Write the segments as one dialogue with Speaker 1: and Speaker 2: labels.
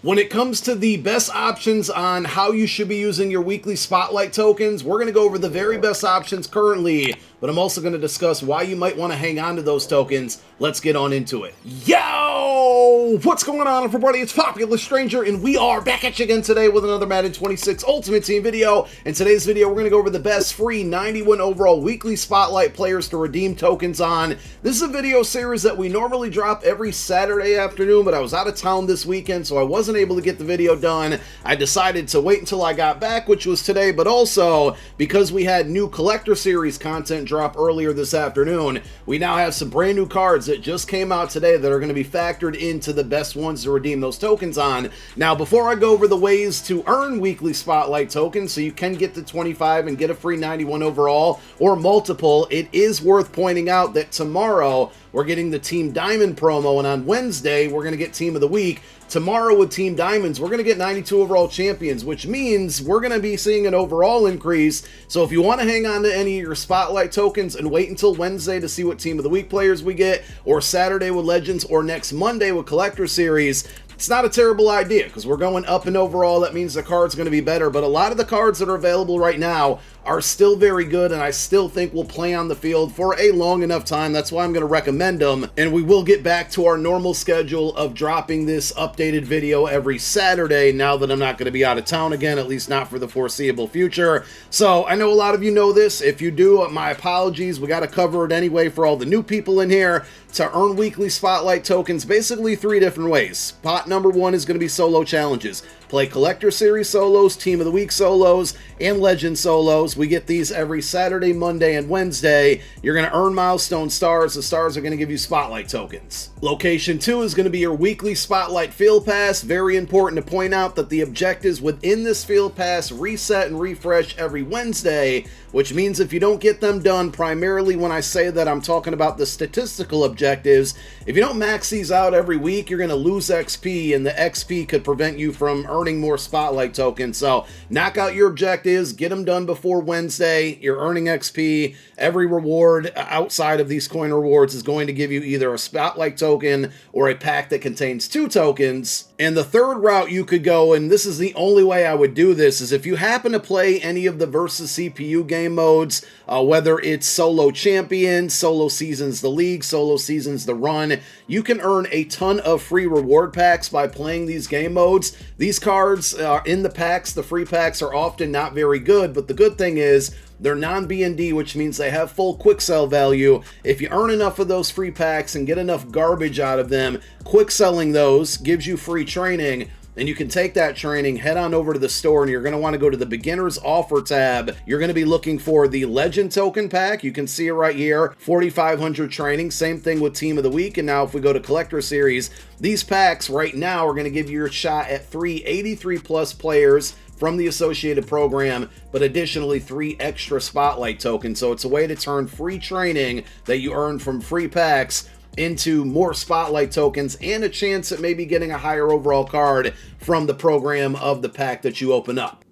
Speaker 1: When it comes to the best options on how you should be using your weekly spotlight tokens, we're going to go over the very best options currently, but I'm also going to discuss why you might want to hang on to those tokens. Let's get on into it. Yo! What's going on, everybody? It's Popular Stranger, and we are back at you again today with another Madden 26 Ultimate Team video. In today's video, we're going to go over the best free 91 overall weekly spotlight players to redeem tokens on. This is a video series that we normally drop every Saturday afternoon, but I was out of town this weekend, so I wasn't able to get the video done. I decided to wait until I got back, which was today, but also because we had new collector series content drop earlier this afternoon, we now have some brand new cards that just came out today that are going to be factored into the best ones to redeem those tokens on. Now, before I go over the ways to earn weekly spotlight tokens so you can get to 25 and get a free 91 overall or multiple, it is worth pointing out that tomorrow we're getting the Team Diamond promo, and on Wednesday we're going to get Team of the Week. Tomorrow with Team Diamonds, we're going to get 92 overall champions, which means we're going to be seeing an overall increase. So if you want to hang on to any of your spotlight tokens and wait until Wednesday to see what Team of the Week players we get, or Saturday with Legends, or next Monday with Collector Series, it's not a terrible idea because we're going up in overall. That means the card's going to be better, but a lot of the cards that are available right now are still very good, and I still think will play on the field for a long enough time. That's why I'm going to recommend them, and we will get back to our normal schedule of dropping this updated video every Saturday now that I'm not going to be out of town again, at least not for the foreseeable future. So I know a lot of you know this. If you do, my apologies. We got to cover it anyway for all the new people in here. To earn weekly spotlight tokens, basically 3 different ways. Pot number 1 is going to be solo challenges. Play Collector Series solos, Team of the Week solos, and Legend solos. We get these every Saturday, Monday, and Wednesday. You're going to earn milestone stars. The stars are going to give you spotlight tokens. Location 2 is going to be your weekly spotlight field pass. Very important to point out that the objectives within this field pass reset and refresh every Wednesday, which means if you don't get them done, primarily when I say that I'm talking about the statistical objectives, if you don't max these out every week, you're going to lose XP, and the XP could prevent you from earning more spotlight tokens. So knock out your objectives, get them done before Wednesday. You're earning XP. Every reward outside of these coin rewards is going to give you either a spotlight token or a pack that contains 2 tokens. And the third route you could go, and this is the only way I would do this, is if you happen to play any of the versus CPU game modes, whether it's solo champions, solo seasons the league, solo seasons the run, you can earn a ton of free reward packs by playing these game modes. These cards in the packs, the free packs, are often not very good, but the good thing is they're non-BND, which means they have full quick sell value. If you earn enough of those free packs and get enough garbage out of them, quick selling those gives you free training. And you can take that training, head on over to the store, and you're going to want to go to the beginner's offer tab. You're going to be looking for the Legend token pack. You can see it right here, 4,500 training. Same thing with Team of the Week. And now if we go to Collector Series, these packs right now are going to give you your shot at 3 83 plus players from the associated program, but additionally 3 extra spotlight tokens. So it's a way to turn free training that you earn from free packs into more spotlight tokens and a chance at maybe getting a higher overall card from the program of the pack that you open up.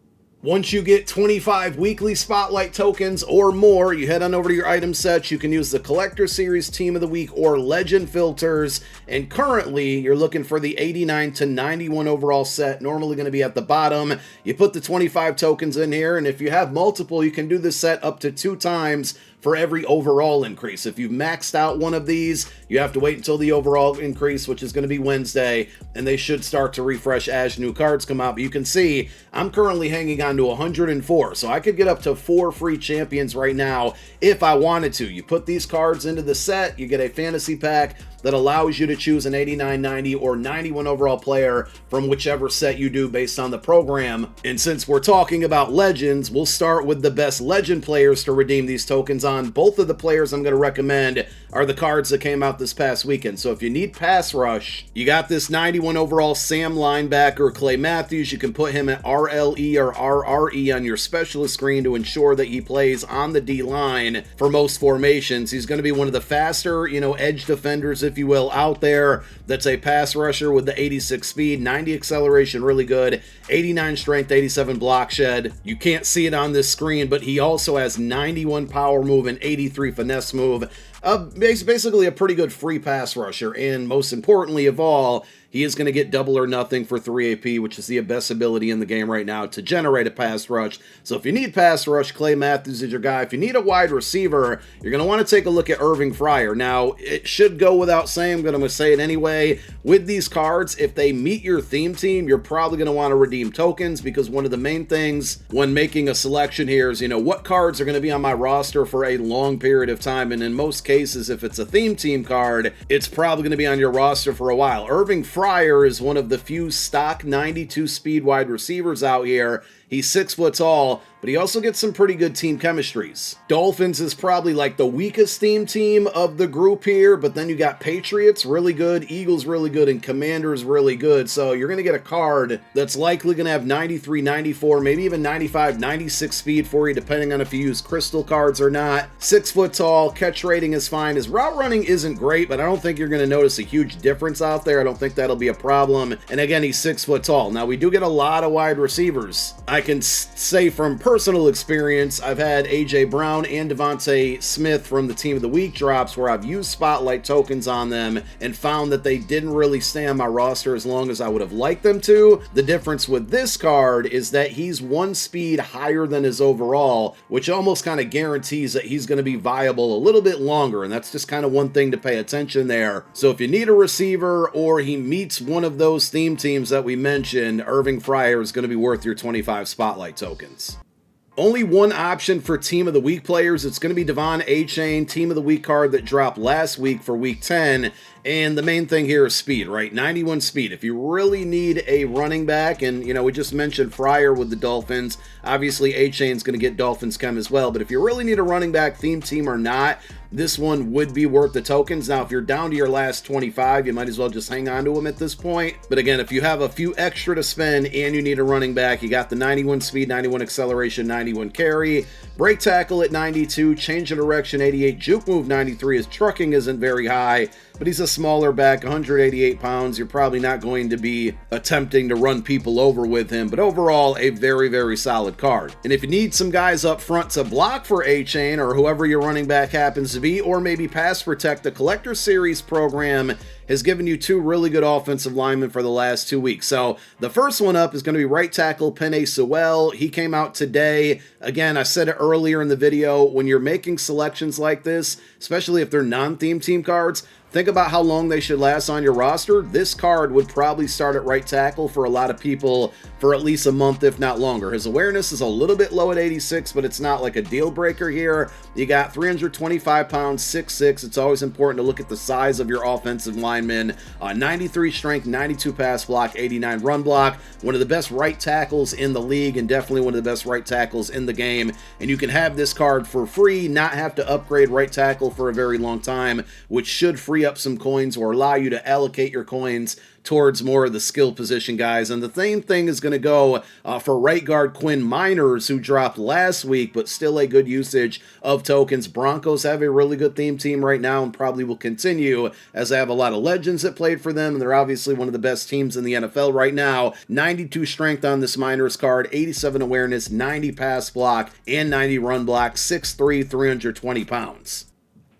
Speaker 1: Once you get 25 weekly spotlight tokens or more, you head on over to your item sets. You can use the Collector Series, Team of the Week, or Legend filters. And currently, you're looking for the 89 to 91 overall set, normally going to be at the bottom. You put the 25 tokens in here, and if you have multiple, you can do this set up to 2 times for every overall increase. If you've maxed out one of these, you have to wait until the overall increase, which is going to be Wednesday, and they should start to refresh as new cards come out. But you can see I'm currently hanging on to 104, so I could get up to 4 free champions right now if I wanted to. You put these cards into the set, you get a fantasy pack that allows you to choose an 89, 90, or 91 overall player from whichever set you do based on the program. And since we're talking about Legends, we'll start with the best Legend players to redeem these tokens on. Both of the players I'm going to recommend are the cards that came out this past weekend. So if you need pass rush, you got this 91 overall Sam linebacker, Clay Matthews. You can put him at RLE or RRE on your specialist screen to ensure that he plays on the D-line for most formations. He's going to be one of the faster, edge defenders, if you will, out there. That's a pass rusher with the 86 speed, 90 acceleration, really good, 89 strength, 87 block shed. You can't see it on this screen, but he also has 91 power move and 83 finesse move. Basically a pretty good free pass rusher, and most importantly of all, he is going to get double or nothing for 3 AP, which is the best ability in the game right now to generate a pass rush. So if you need pass rush, Clay Matthews is your guy. If you need a wide receiver, you're going to want to take a look at Irving Fryer. Now, it should go without saying, but I'm going to say it anyway. With these cards, if they meet your theme team, you're probably going to want to redeem tokens, because one of the main things when making a selection here is, what cards are going to be on my roster for a long period of time. And in most cases, if it's a theme team card, it's probably going to be on your roster for a while. Irving Fryer is one of the few stock 92 speed wide receivers out here. He's 6 foot tall, but he also gets some pretty good team chemistries. Dolphins is probably like the weakest team of the group here, but then you got Patriots, really good, Eagles, really good, and Commanders, really good. So you're going to get a card that's likely going to have 93, 94, maybe even 95, 96 speed for you, depending on if you use crystal cards or not. 6 foot tall, catch rating is fine. His route running isn't great, but I don't think you're going to notice a huge difference out there. I don't think that'll be a problem. And again, he's 6 foot tall. Now, we do get a lot of wide receivers. I can say from personal experience, I've had A.J. Brown and Devontae Smith from the Team of the Week drops where I've used Spotlight tokens on them and found that they didn't really stay on my roster as long as I would have liked them to. The difference with this card is that he's 1 speed higher than his overall, which almost kind of guarantees that he's going to be viable a little bit longer, and that's just kind of one thing to pay attention there. So if you need a receiver or he meets one of those theme teams that we mentioned, Irving Fryer is going to be worth your 25 Spotlight tokens. Only one option for Team of the Week players. It's going to be Devon Achane, Team of the Week card that dropped last week for Week 10. And the main thing here is speed, right? 91 speed. If you really need a running back, and, we just mentioned Fryer with the Dolphins. Obviously, Achane's going to get Dolphins chem as well. But if you really need a running back, theme team or not, this one would be worth the tokens. Now, if you're down to your last 25, you might as well just hang on to them at this point. But again, if you have a few extra to spend and you need a running back, you got the 91 speed, 91 acceleration, 91 carry, break tackle at 92, change of direction 88, juke move 93. His trucking isn't very high, but he's a smaller back, 188 pounds. You're probably not going to be attempting to run people over with him, but overall, a very, very solid card. And if you need some guys up front to block for Achane or whoever your running back happens to be, or maybe pass protect, the Collector Series program has given you 2 really good offensive linemen for the last 2 weeks. So the first one up is going to be right tackle Penei Sewell. He came out today. Again, I said it earlier in the video, when you're making selections like this, especially if they're non-theme team cards, think about how long they should last on your roster. This card would probably start at right tackle for a lot of people for at least a month, if not longer. His awareness is a little bit low at 86, but it's not like a deal breaker here. You got 325 pounds, 6'6". It's always important to look at the size of your offensive lineman. 93 strength, 92 pass block, 89 run block. One of the best right tackles in the league, and definitely one of the best right tackles in the game. And you can have this card for free, not have to upgrade right tackle for a very long time, which should free up some coins or allow you to allocate your coins towards more of the skill position guys. And the same thing is going to go for right guard Quinn Miners, who dropped last week, but still a good usage of tokens. Broncos have a really good theme team right now and probably will continue, as they have a lot of legends that played for them, and they're obviously one of the best teams in the NFL right now. 92 strength on this Miners card, 87 awareness, 90 pass block, and 90 run block, 6'3", 320 pounds.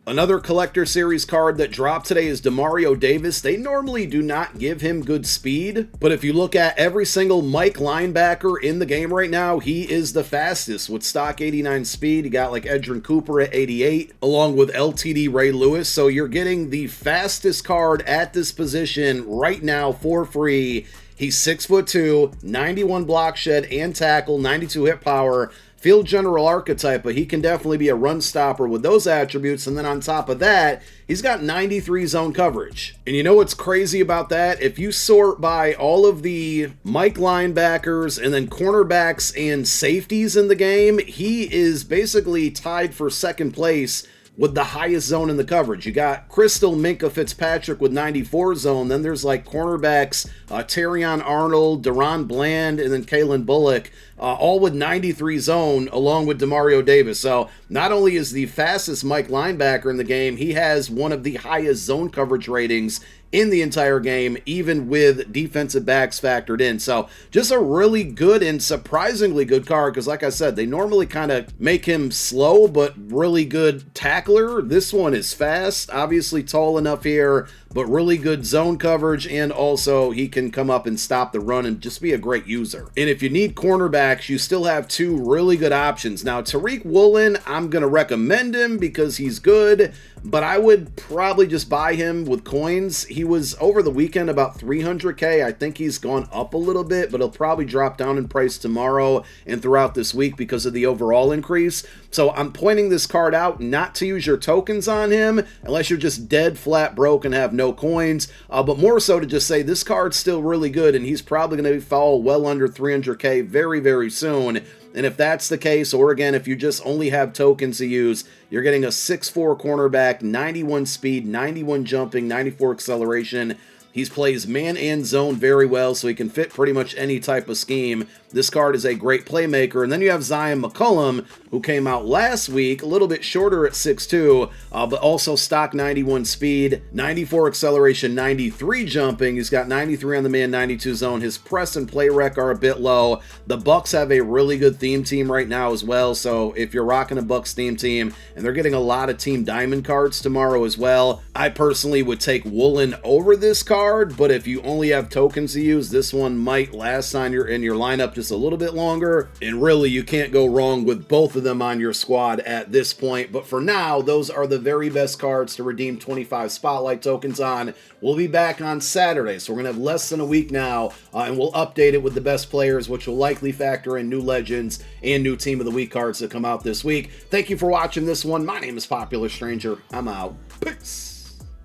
Speaker 1: Another Collector Series card that dropped today is Demario Davis. They normally do not give him good speed, but if you look at every single Mike linebacker in the game right now, he is the fastest with stock 89 speed. You got like Edgerrin Cooper at 88, along with LTD Ray Lewis. So you're getting the fastest card at this position right now for free. He's 6'2", 91 block shed and tackle, 92 hit power. Field general archetype, but he can definitely be a run stopper with those attributes. And then on top of that, he's got 93 zone coverage. And you know what's crazy about that? If you sort by all of the Mike linebackers and then cornerbacks and safeties in the game, he is basically tied for second place with the highest zone in the coverage. You got Crystal Minka Fitzpatrick with 94 zone. Then there's like cornerbacks, Terrion Arnold, Deron Bland, and then Kalen Bullock, all with 93 zone, along with Demario Davis. So not only is the fastest Mike linebacker in the game, he has one of the highest zone coverage ratings in the entire game, even with defensive backs factored in. So just a really good and surprisingly good card, because like I said, they normally kind of make him slow, but really good tackler. This one is fast, obviously tall enough here, but really good zone coverage, and also he can come up and stop the run and just be a great user. And if you need cornerbacks, you still have two really good options. Now, Tariq Woolen, I'm going to recommend him because he's good, but I would probably just buy him with coins. He was over the weekend about 300K. I think he's gone up a little bit, but he'll probably drop down in price tomorrow and throughout this week because of the overall increase. So I'm pointing this card out not to use your tokens on him unless you're just dead flat broke and have no coins, but more so to just say this card's still really good and he's probably going to fall well under 300K very, very soon. And if that's the case, or again, if you just only have tokens to use, you're getting a 6'4 cornerback, 91 speed, 91 jumping, 94 acceleration. He plays man and zone very well, so he can fit pretty much any type of scheme. This card is a great playmaker. And then you have Zion McCollum, who came out last week, a little bit shorter at 6'2", but also stock 91 speed, 94 acceleration, 93 jumping. He's got 93 on the man, 92 zone. His press and play rec are a bit low. The Bucks have a really good theme team right now as well, so if you're rocking a Bucks theme team, and they're getting a lot of Team Diamond cards tomorrow as well, I personally would take Woolen over this card, but if you only have tokens to use, this one might last on in your lineup just a little bit longer, and really you can't go wrong with both of them on your squad at this point. But for now, those are the very best cards to redeem 25 Spotlight tokens on. We'll be back on Saturday, so we're going to have less than a week now, and we'll update it with the best players, which will likely factor in new legends and new Team of the Week cards that come out this week. Thank you for watching this one. My name is Popular Stranger. I'm out. Peace.